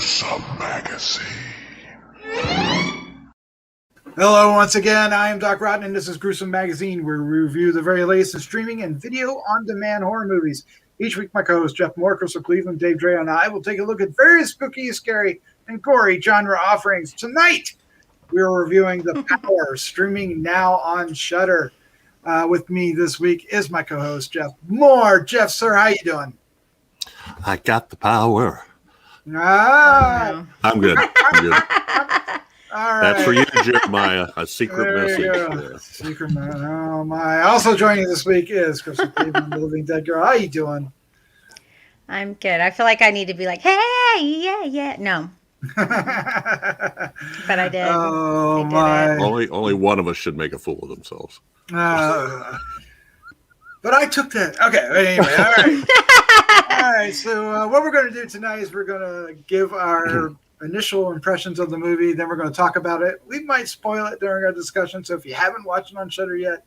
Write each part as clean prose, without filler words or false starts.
Gruesome Magazine. Hello once again, I am Doc Rotten and this is Gruesome Magazine, where we review the very latest in streaming and video on-demand horror movies. Each week my co-hosts Jeff Mohr, Crystal Cleveland, Dave Dreher, and I will take a look at various spooky, scary, and gory genre offerings. Tonight, we are reviewing The Power, streaming now on Shudder. With me this week is my co-host Jeff Mohr. Jeff, sir, how you doing? I got the power. Ah, I'm good. I'm good. all right. That's for you, Jeremiah. A secret There message. you go. Yeah. Secret man. Oh my! Also joining this week is Crystal Cleveland, the Living Dead Girl. How you doing? I'm good. I feel like I need to be like, hey, yeah. No, but I did. Oh I did my! Only one of us should make a fool of themselves. But I took that. Okay. Anyway, all right. All right. So what we're going to do tonight is we're going to give our initial impressions of the movie. Then we're going to talk about it. We might spoil it during our discussion. So if you haven't watched it on Shudder yet,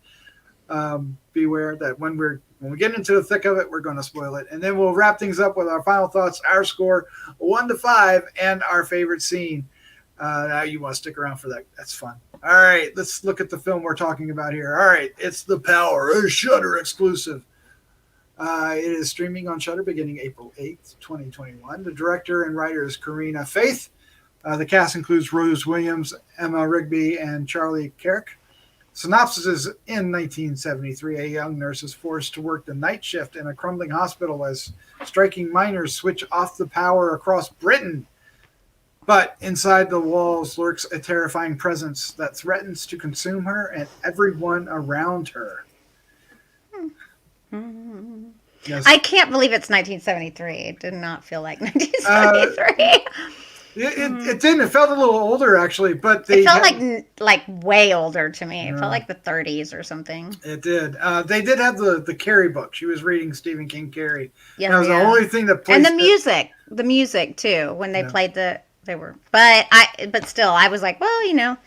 beware that when we get into the thick of it, we're going to spoil it. And then we'll wrap things up with our final thoughts, our score 1 to 5, and our favorite scene. Now you want to stick around for that. That's fun. All right, let's look at the film we're talking about here. All right, it's The Power, a Shudder exclusive. It is streaming on Shudder beginning April 8th, 2021. The director and writer is Corinna. The cast includes Rose Williams, Emma Rigby, and Charlie Carrick. Synopsis is in 1973, a young nurse is forced to work the night shift in a crumbling hospital as striking miners switch off the power across Britain. But inside the walls lurks a terrifying presence that threatens to consume her and everyone around her. Yes. I can't believe it's 1973. It did not feel like 1973. It didn't. It felt a little older, actually. But It felt like way older to me. It Yeah. felt like the 30s or something. It did. They did have the Carrie book. She was reading Stephen King Carrie. Yeah, That was the only thing that placed and the music too. When they played but still, I was like, well,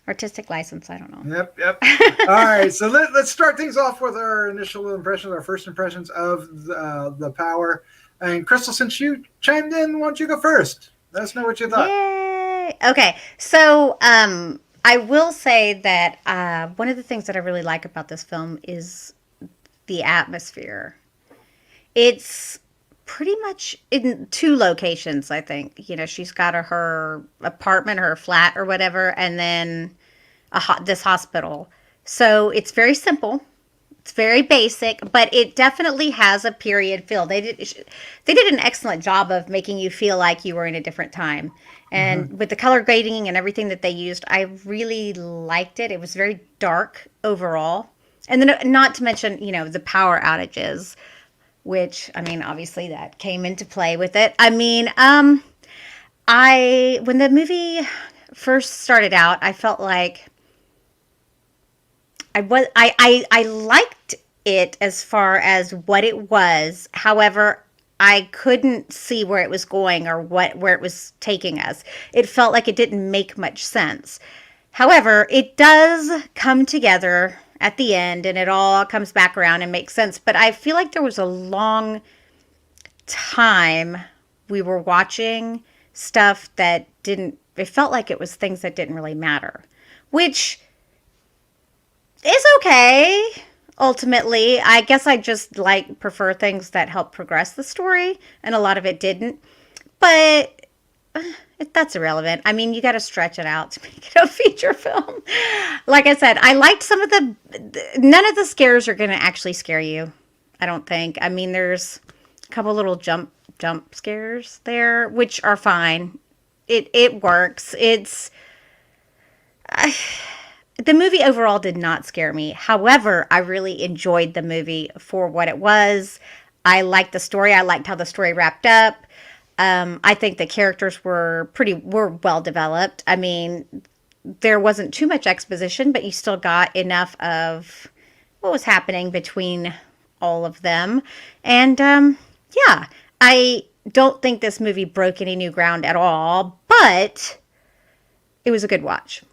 artistic license. I don't know. Yep. All right, so let's start things off with our initial impressions, our first impressions of the Power. And Crystal, since you chimed in, why don't you go first? Let us know what you thought. Yay! Okay, so I will say that one of the things that I really like about this film is the atmosphere. It's pretty much in 2 locations, I think. She's got her apartment, her flat or whatever, and then this hospital. So it's very simple. It's very basic, but it definitely has a period feel. They did an excellent job of making you feel like you were in a different time. And with the color grading and everything that they used, I really liked it. It was very dark overall. And then not to mention, the power outages, which, obviously that came into play with it. When the movie first started out, I felt like I liked it as far as what it was. However, I couldn't see where it was going or where it was taking us. It felt like it didn't make much sense. However, it does come together at the end and it all comes back around and makes sense. But I feel like there was a long time we were watching stuff that it felt like it was things that didn't really matter, which is okay. Ultimately, I guess I just prefer things that help progress the story, and a lot of it didn't. But that's irrelevant. You got to stretch it out to make it a feature film. Like I said, I liked some of none of the scares are going to actually scare you, I don't think. There's a couple little jump scares there, which are fine. It works. The movie overall did not scare me. However, I really enjoyed the movie for what it was. I liked the story. I liked how the story wrapped up. I think the characters were well developed. There wasn't too much exposition, but you still got enough of what was happening between all of them. And I don't think this movie broke any new ground at all, but it was a good watch.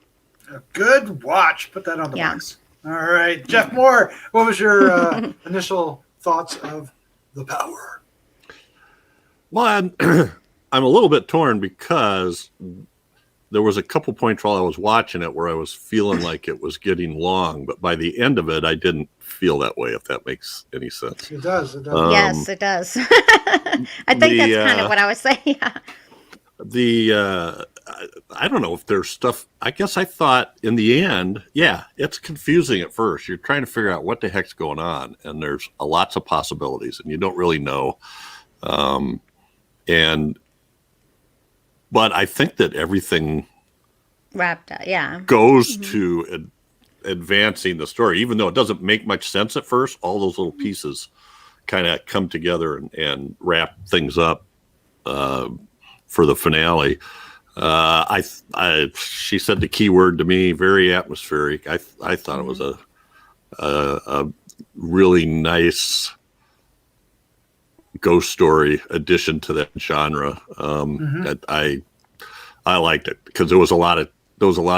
A good watch. Put that on the box. All right. Jeff Mohr, what was your initial thoughts of The Power? Well, I'm a little bit torn because there was a couple points while I was watching it where I was feeling like it was getting long, but by the end of it, I didn't feel that way, if that makes any sense. It does. It does. Yes, it does. I think that's kind of what I was saying. Yeah. I don't know if there's stuff. I guess I thought in the end, yeah, it's confusing at first. You're trying to figure out what the heck's going on, and there's lots of possibilities, and you don't really know. But I think that everything Wrapped up, yeah. goes to advancing the story, even though it doesn't make much sense at first. All those little pieces kind of come together and wrap things up for the finale. She said the key word to me, very atmospheric. I thought it was a really nice ghost story addition to that genre. I liked it because there was a lot of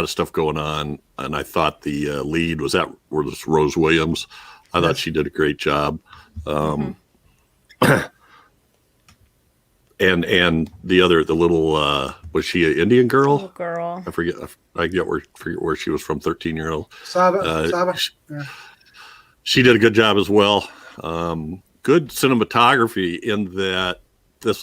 stuff going on, and I thought the lead was Rose Williams. I thought she did a great job. And the little was she an Indian girl? Little girl. I forget where she was from. 13-year-old Saba. She did a good job as well. Good cinematography in that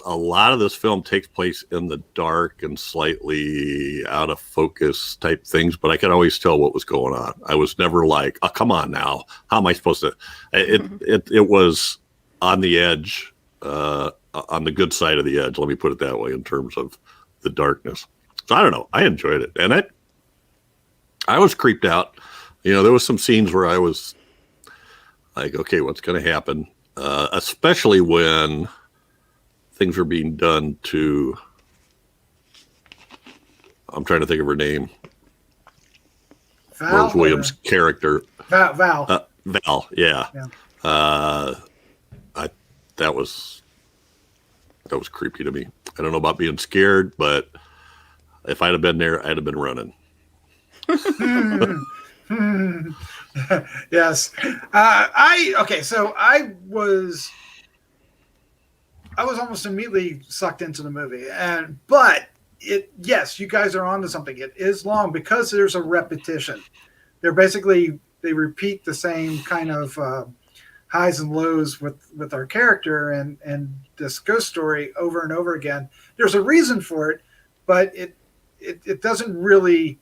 a lot of this film takes place in the dark and slightly out of focus type things, but I could always tell what was going on. I was never like, oh, come on now, how am I supposed to? It was on the edge. On the good side of the edge, let me put it that way, in terms of the darkness. So I don't know. I enjoyed it, and I was creeped out. There was some scenes where I was like, okay, what's going to happen? Especially when things were being done to. I'm trying to think of her name. Val, Rose Williams' character. Val. Val. Yeah. That was creepy to me. I don't know about being scared, but if I'd have been there, I'd have been running. Yes. So I was almost immediately sucked into the movie, but yes, you guys are onto something. It is long because there's a repetition. They repeat the same kind of highs and lows with our character and this ghost story over and over again. There's a reason for it, but it doesn't really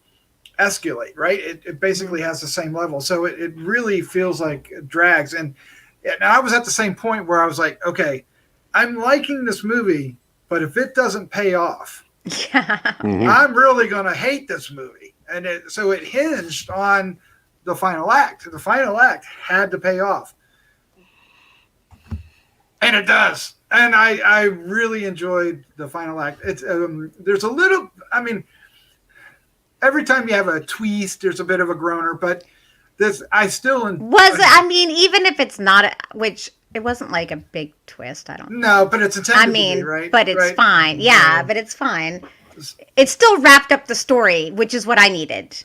escalate, right? It basically has the same level. So it really feels like it drags. And I was at the same point where I was like, okay, I'm liking this movie, but if it doesn't pay off, I'm really going to hate this movie. And so it hinged on the final act. The final act had to pay off. And it does. And I really enjoyed the final act. It's there's a little, every time you have a twist, there's a bit of a groaner, but this, I still... even if it's not, which it wasn't like a big twist, I don't know. No, but it's intended to be, right? But it's fine. Yeah, but it's fine. It still wrapped up the story, which is what I needed.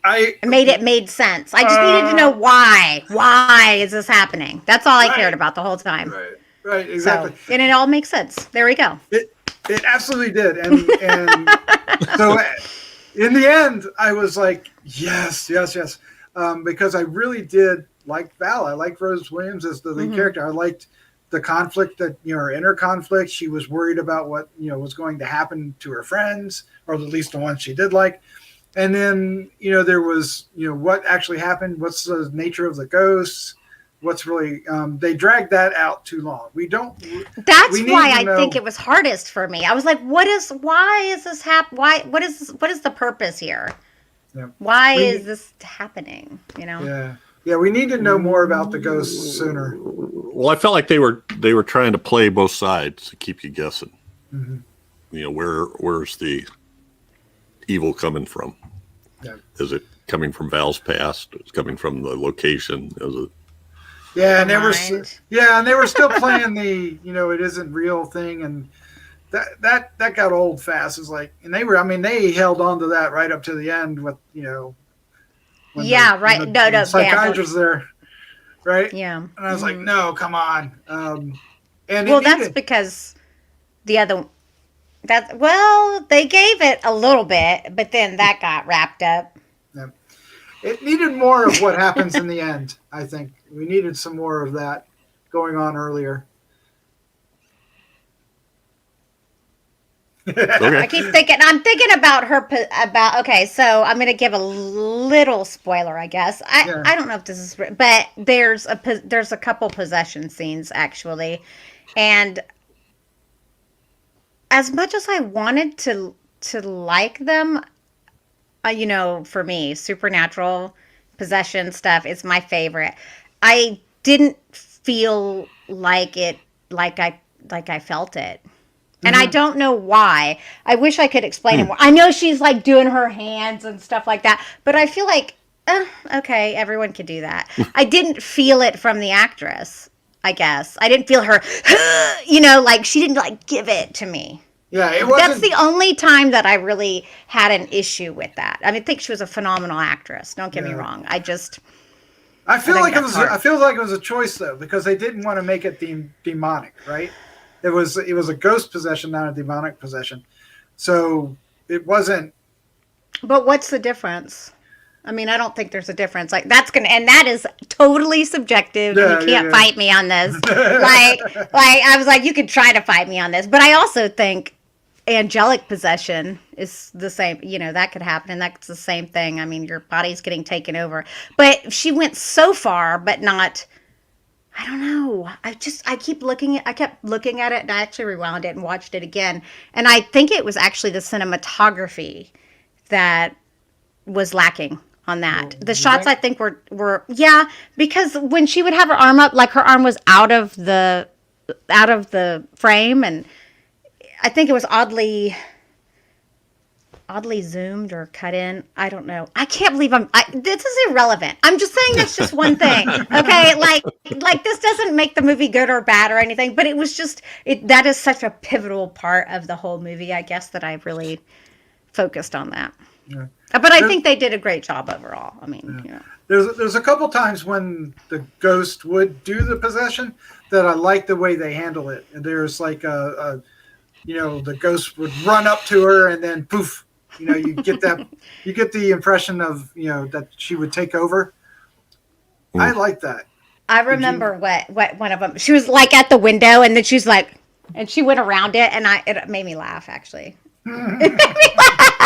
It made sense. I just needed to know why. Why is this happening? That's all I cared about the whole time. Right, exactly. So, and it all makes sense. There we go. It absolutely did. And so in the end, I was like, yes. Because I really did like Val. I liked Rose Williams as the lead character. I liked the conflict that, her inner conflict. She was worried about what, was going to happen to her friends, or at least the ones she did like. And then, there was, what actually happened. What's the nature of the ghosts? What's really, they dragged that out too long. That's why I think it was hardest for me. I was like, why is this what is the purpose here? Yeah. Why is this happening? Yeah. Yeah. We need to know more about the ghosts sooner. Well, I felt like they were trying to play both sides to keep you guessing. Where's the evil coming from? Yeah. Is it coming from Val's past? Is it coming from the location? And they were still playing the it isn't real thing, and that got old fast. It's like, and they held on to that right up to the end with the psychiatrist there, right? Yeah, and I was like, no, come on. That's because the other They gave it a little bit, but then that got wrapped up. Yeah. It needed more of what happens in the end, I think. We needed some more of that going on earlier. Okay. I keep thinking. I'm thinking about her. Okay, so I'm going to give a little spoiler, I guess. Yeah. I don't know if this is, but there's a couple possession scenes actually, and as much as I wanted to like them, for me, supernatural possession stuff is my favorite. I didn't feel like it, like I felt it. And I don't know why. I wish I could explain it more. I know she's like doing her hands and stuff like that, but I feel like, okay, everyone can do that. I didn't feel it from the actress, I guess. I didn't feel her, like she didn't like give it to me. Yeah, it wasn't. That's the only time that I really had an issue with that. I mean, I think she was a phenomenal actress. Don't get me wrong. I feel like it was a choice though, because they didn't want to make it demonic, right? It was a ghost possession, not a demonic possession. So it wasn't. But what's the difference? I mean, I don't think there's a difference. Like and that is totally subjective. Yeah, you can't fight me on this. like I was like, you could try to fight me on this, but I also think angelic possession is the same. That could happen, and that's the same thing. I mean, your body's getting taken over. But she went so far, but not. I don't know. I kept looking at it, and I actually rewound it and watched it again. And I think it was actually the cinematography that was lacking on that. The shots I think were because when she would have her arm up, like her arm was out of the frame, and I think it was oddly zoomed or cut in. I don't know. I can't believe this is irrelevant. I'm just saying that's just one thing. Okay. Like this doesn't make the movie good or bad or anything, but it was just, that is such a pivotal part of the whole movie, I guess, that I really focused on that. Yeah. But I think they did a great job overall. I mean, There's a couple times when the ghost would do the possession that I like the way they handle it. And there's like the ghost would run up to her and then poof, you get the impression of, that she would take over. I like that. I remember what one of them, she was like at the window and then she's like, and she went around it and it made me laugh actually. It made me laugh.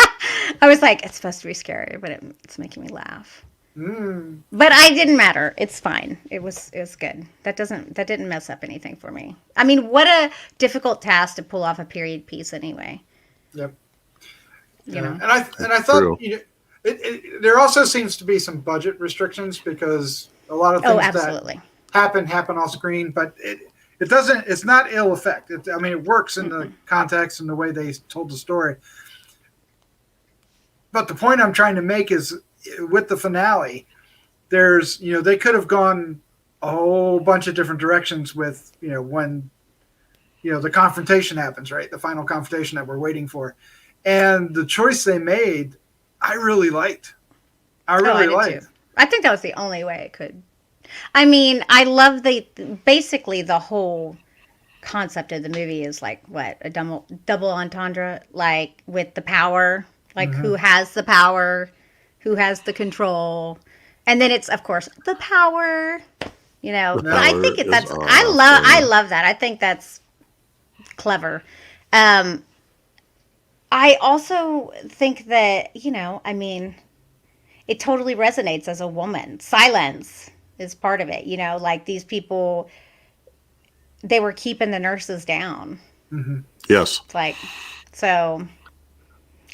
I was like, it's supposed to be scary, but it's making me laugh. But I didn't matter. It's fine. It was good. That didn't mess up anything for me. I mean, what a difficult task to pull off a period piece anyway. Yep. And I thought there also seems to be some budget restrictions because a lot of things that happen off screen, but it doesn't. It's not ill effect. It works in the context and the way they told the story. But the point I'm trying to make is, with the finale, there's they could have gone a whole bunch of different directions with when the confrontation happens, right? The final confrontation that we're waiting for. And the choice they made, I really liked. I liked. Too. I think that was the only way it could. I mean, I love basically the whole concept of the movie is like what, a double entendre, like with the power, like who has the power, who has the control, and then it's of course the power. But I think that's awesome. I love that. I think that's clever. I also think that, it totally resonates as a woman. Silence is part of it, like these people, they were keeping the nurses down. Mm-hmm. Yes. It's like, so,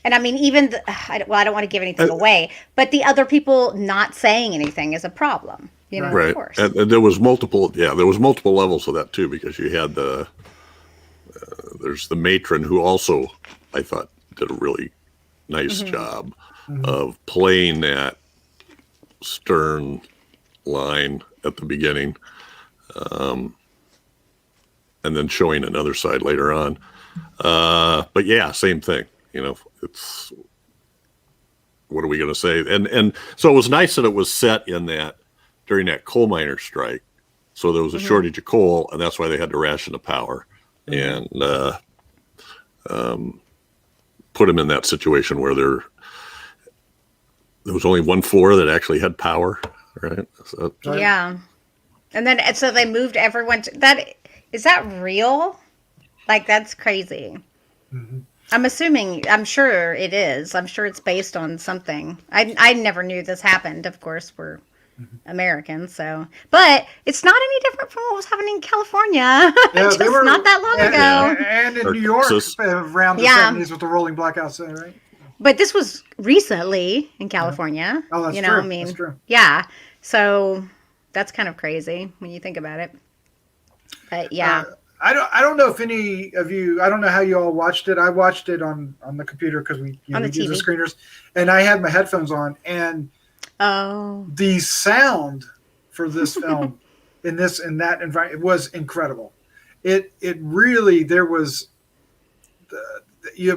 and I mean, even, I don't want to give anything away, but the other people not saying anything is a problem, right. Of course. And there was multiple levels of that too, because you had there's the matron who also, I thought, did a really nice job of playing that stern line at the beginning, and then showing another side later on. But yeah, same thing. It's, what are we going to say? And so it was nice that it was set during that coal miner strike. So there was a shortage of coal, and that's why they had to ration the power. And put him in that situation where there was only one floor that actually had power, right? So, Yeah. And then so they moved everyone to that. Is that real? Like, that's crazy. Mm-hmm. I'm sure it is. I'm sure it's based on something. I never knew this happened. Of course, we're Americans, so. But it's not any different from what was happening in California. Yeah, Just they were not that long ago. and in Or New York Texas. around the Yeah. 70s with the rolling blackouts, right? But this was recently in California. Oh, that's you true. know, I mean, That's true. yeah. So that's kind of crazy when you think about it. But yeah. I don't know if any of you, I don't know how you all watched it. I watched it on the computer because we On the we do the TV. screeners, and I had my headphones on, and Oh. the sound for this film in that environment was incredible. It really, there was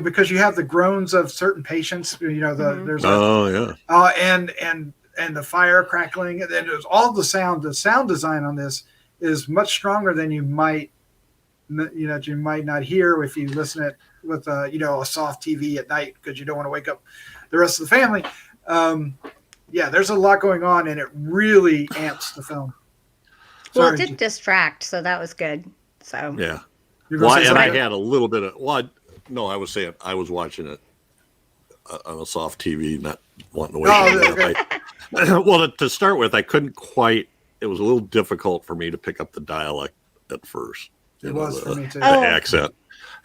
because you have the groans of certain patients, there's oh yeah, and the fire crackling, and then there's all the sound design on this is much stronger than you might not hear if you listen it with a soft TV at night, because you don't want to wake up the rest of the family. There's a lot going on, and it really amps the film. Well, Sorry, it did distract, so that was good. So yeah. you're gonna Well, say and I something? had a little bit of no, I was saying I was watching it on a soft TV, not wanting to wake Oh, up. Well, to start with, I couldn't quite. It was a little difficult for me to pick up the dialect at first. It was for me too. The accent,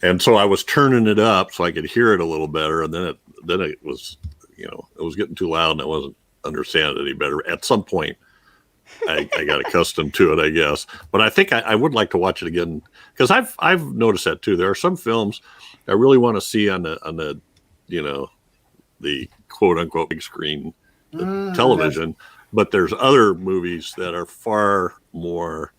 and so I was turning it up so I could hear it a little better, and then it was, it was getting too loud, and I wasn't understanding it any better. At some point, I got accustomed to it, I guess. But I think I would like to watch it again, because I've noticed that too. There are some films I really want to see on the the quote unquote big screen television, but there's other movies that are far more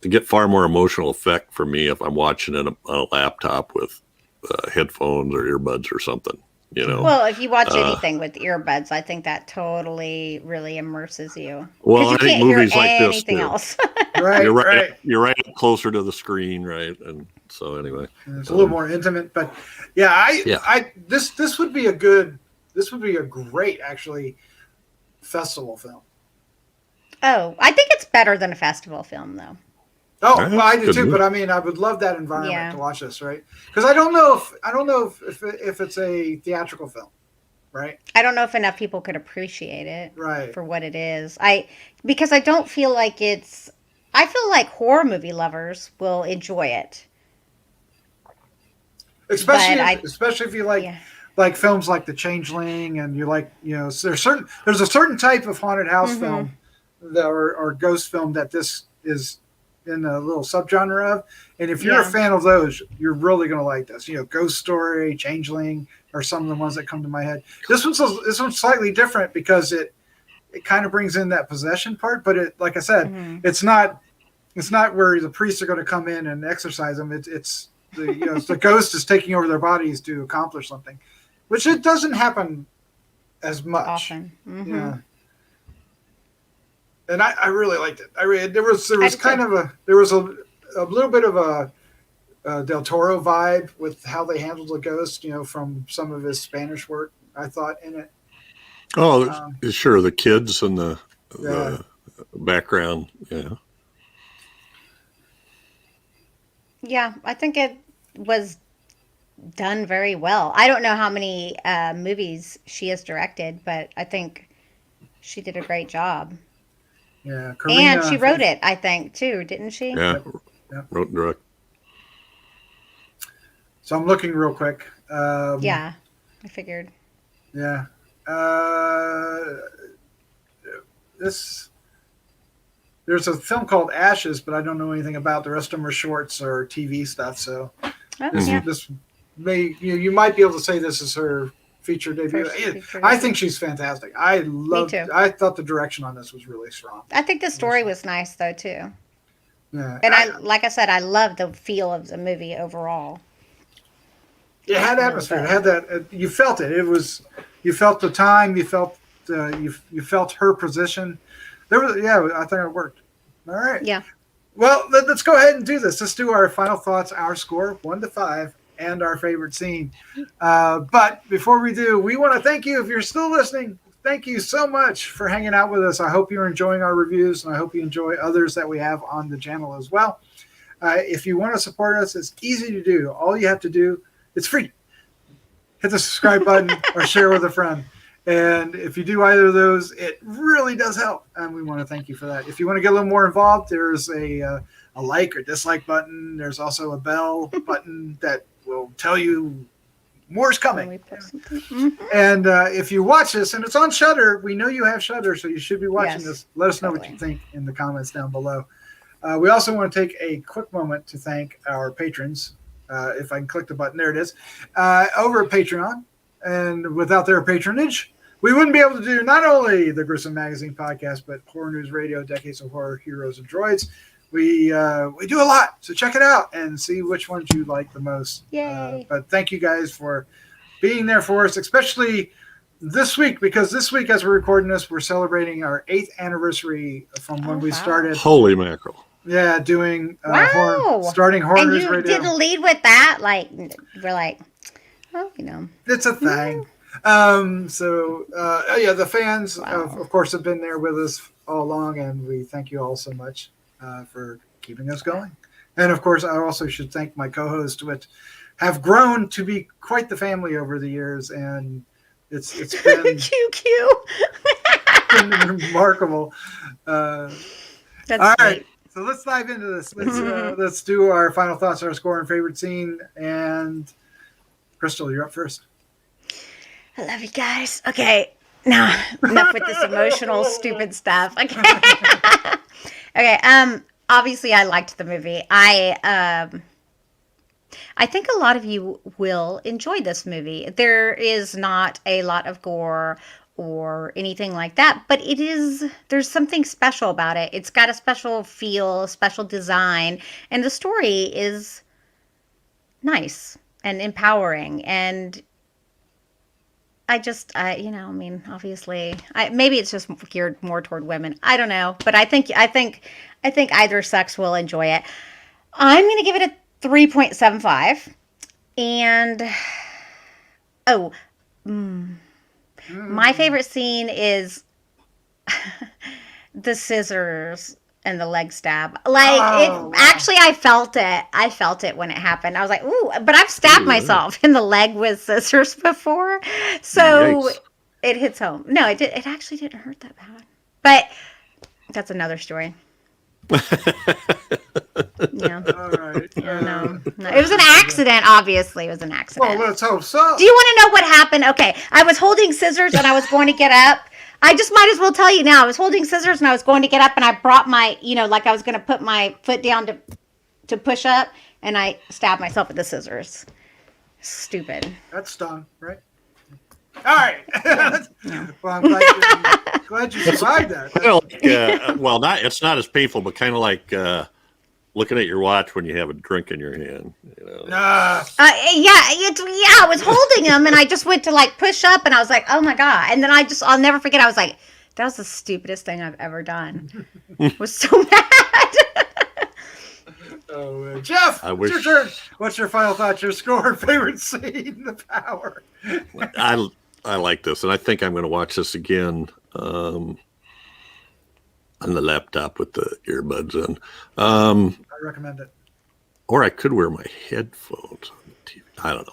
get far more emotional effect for me if I'm watching it on a laptop with headphones or earbuds or something. Well, if you watch anything with earbuds, I think that totally really immerses you. Well, you I think can't hear movies like this anything do. else. Right, You're right up closer to the screen, right? And so anyway, it's a little more intimate, but this would be a great actually festival film. Oh, I think it's better than a festival film, though. Oh, Yeah, well, I do good too. move. But I mean, I would love that environment Yeah. to watch this, right? Because I don't know if it's a theatrical film, right? I don't know if enough people could appreciate it Right. for what it is. Because I don't feel like it's. I feel like horror movie lovers will enjoy it. Especially if you like Yeah. like films like The Changeling, and you like there's a certain type of haunted house Mm-hmm. film or ghost film that this is in a little subgenre of, and if you're a Yeah. fan of those, you're really going to like this. Ghost Story, Changeling are some of the ones that come to my head. This one's slightly different because it kind of brings in that possession part, but it, like I said, Mm-hmm. it's not where the priests are going to come in and exorcise them. It's the ghost is taking over their bodies to accomplish something, which it doesn't happen as much Often. Mm-hmm. Yeah. And I really liked it. There was I did kind too. of a little bit of a Del Toro vibe with how they handled the ghost, from some of his Spanish work, I thought, in it. oh, sure, the kids and the Yeah. background, yeah. Yeah, I think it was done very well. I don't know how many movies she has directed, but I think she did a great job. Yeah. And she wrote it, I think, too, didn't she? Yeah, Yep. wrote and direct. So I'm looking real quick. Yeah, I figured. Yeah. There's a film called Ashes, but I don't know anything about. The rest of them are shorts or TV stuff. So Oh, this, yeah. this may you might be able to say this is her feature debut. First feature I debut. think she's fantastic. I too. thought the direction on this was really strong. I think the story was nice, though, too. Yeah. And like I said, I love the feel of the movie overall. It had atmosphere. It had that. You felt it. You felt the time. You felt you felt her position. I think it worked. All right. Yeah. Well, let's go ahead and do this. Let's do our final thoughts, our score, 1 to 5 and our favorite scene. But before we do, we want to thank you. If you're still listening, thank you so much for hanging out with us. I hope you're enjoying our reviews, and I hope you enjoy others that we have on the channel as well. If you want to support us, it's easy to do. All you have to do, it's free. Hit the subscribe button or share with a friend. And if you do either of those, it really does help. And we want to thank you for that. If you want to get a little more involved, there's a like or dislike button. There's also a bell button that will tell you more's coming. And if you watch this, and it's on Shudder, we know you have Shudder, so you should be watching this. Let us know what you think in the comments down below. We also want to take a quick moment to thank our patrons. If I can click the button, there it is. Over at Patreon. And without their patronage, we wouldn't be able to do not only the Gruesome Magazine podcast, but Horror News Radio, Decades of Horror, Heroes and Droids. We do a lot, so check it out and see which ones you like the most. Yay! But thank you guys for being there for us, especially this week, because this week, as we're recording this, we're celebrating our 8th anniversary from when we started. Holy mackerel! Yeah, doing starting Horror and News you Radio. didn't lead with that, like we're like, well, you know, it's a thing. The fans, of course, have been there with us all along, and we thank you all so much for keeping us going. And of course, I also should thank my co-hosts, which have grown to be quite the family over the years, and it's been been remarkable. That's all great. right. So let's dive into this. Let's do our final thoughts, our score, and favorite scene. And Crystal, you're up first. I love you guys. Okay, now enough with this emotional, stupid stuff. Okay, okay. Obviously, I liked the movie. I think a lot of you will enjoy this movie. There is not a lot of gore or anything like that, but there's something special about it. It's got a special feel, special design, and the story is nice and empowering. And obviously, maybe it's just geared more toward women. I don't know, but I think either sex will enjoy it. I'm going to give it a 3.75, and my favorite scene is the scissors and the leg stab. Actually, I felt it. I felt it when it happened. I was like, ooh, but I've stabbed myself in the leg with scissors before. So Yikes. It hits home. No, it actually didn't hurt that bad. But that's another story. Yeah. All right. No. It was an accident, obviously. It was an accident. Well, let's hope so. Do you want to know what happened? Okay. I was holding scissors and I was going to get up. I just might as well tell you now. I was holding scissors and I was going to get up and I brought my, like I was going to put my foot down to push up, and I stabbed myself with the scissors. Stupid. That's stung, right? All right. Yeah. Well, I'm glad you survived that. It's not as painful, but kind of like looking at your watch when you have a drink in your hand. I was holding them and I just went to push up and I was like, oh my God. And then I'll never forget. I was like, that was the stupidest thing I've ever done. I was so mad. Jeff, it's your turn. What's your final thought, your score, favorite scene, The Power? I like this, and I think I'm going to watch this again on the laptop with the earbuds in. I recommend it. Or I could wear my headphones on the TV. I don't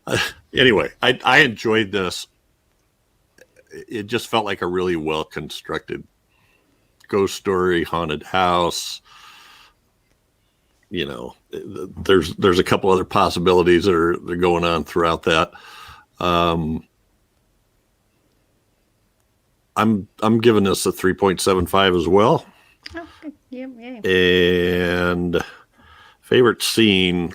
know. Anyway, I enjoyed this. It just felt like a really well-constructed ghost story, haunted house. There's a couple other possibilities that are going on throughout that. I'm giving this a 3.75 as well. Oh, good. Yeah. And favorite scene,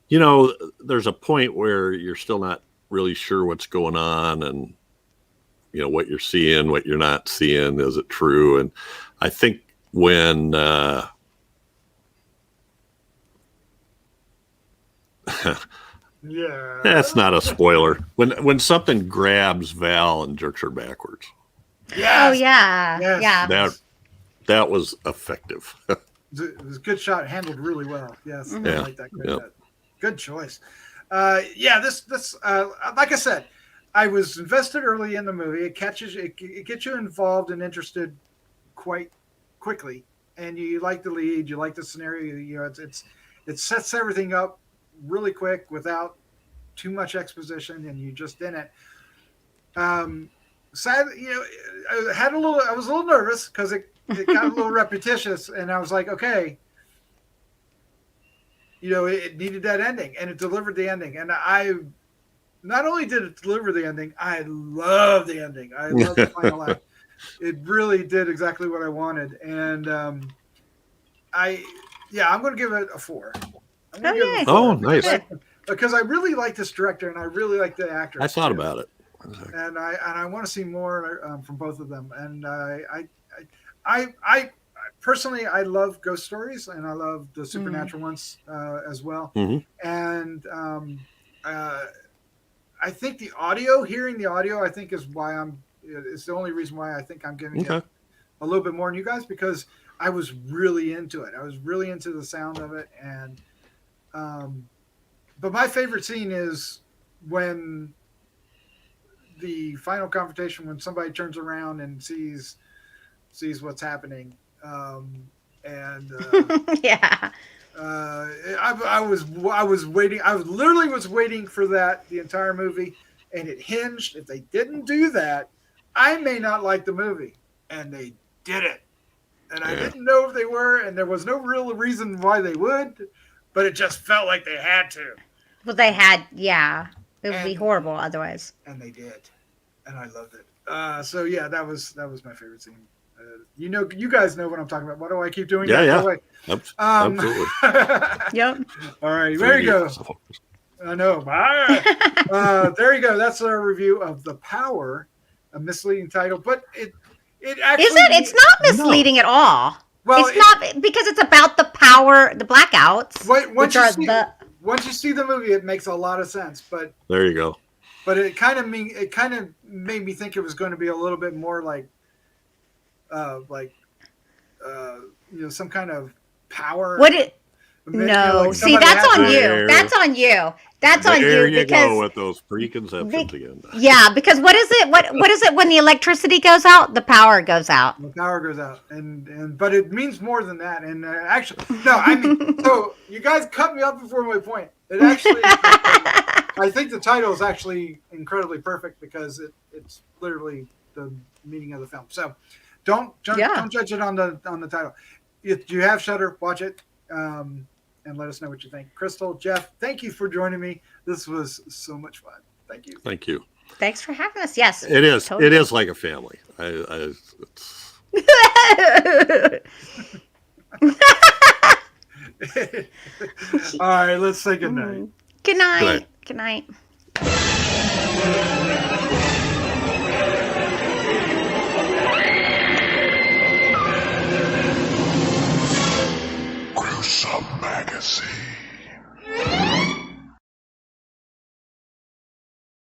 there's a point where you're still not really sure what's going on, and what you're seeing, what you're not seeing, is it true? And I think when yeah, that's not a spoiler. When something grabs Val and jerks her backwards. Yes. Oh yeah. Yes. Yeah. That was effective. It was a good shot, handled really well. Yes, I Yeah. like that. Good choice. This like I said, I was invested early in the movie. It gets you involved and interested quite quickly, and you like the lead, you like the scenario. You know, it sets everything up really quick without too much exposition, and you just in it. Sad, you know, I was a little nervous because it got a little repetitious, and I was like, okay, you know, it needed that ending, and it delivered the ending. And I not only did it deliver the ending, I love the ending. I love the final act. It really did exactly what I wanted, and I'm going to give it a 4. I'm gonna give it a 4 Oh, nice. because I really like this director and I really like the actors. I thought about it, and I want to see more from both of them. And I personally, I love ghost stories and I love the supernatural ones as well. Mm-hmm. And I think hearing the audio, I think is why it's the only reason why I think I'm giving it a little bit more than you guys, because I was really into it. I was really into the sound of it. And, but my favorite scene is when the final confrontation, when somebody turns around and sees what's happening. Yeah. I was waiting. I literally was waiting for that the entire movie, and it hinged. If they didn't do that, I may not like the movie, and they did it. And I didn't know if they were, and there was no real reason why they would, but it just felt like they had to. Well, they had, yeah. It would be horrible otherwise. And they did, and I loved it. So yeah, that was my favorite scene. You know, you guys know what I'm talking about. Why do I keep doing that? Yeah. Absolutely. Yep. All right, there you go. I know. There you go. That's our review of The Power, a misleading title, but it actually It's not misleading at all. Well, it's not, because it's about the power, the blackouts, once you see the movie, it makes a lot of sense. But there you go. But it kind of made me think it was going to be a little bit more like you know, some kind of power. No, see, that's on you. That's on you. That's on you. There you go with those preconceptions again. Yeah, because what is it? What is it when the electricity goes out? The power goes out. The power goes out, and but it means more than that. And actually, no, I mean, so you guys cut me up before my point. It actually, I think the title is actually incredibly perfect because it's literally the meaning of the film. So don't judge it on the title. If you have Shudder, watch it. And let us know what you think. Crystal, Jeff, thank you for joining me. This was so much fun. Thank you. Thank you. Thanks for having us. Yes, it is. Totally. It is like a family. All right, let's say good night. Good night. Good night.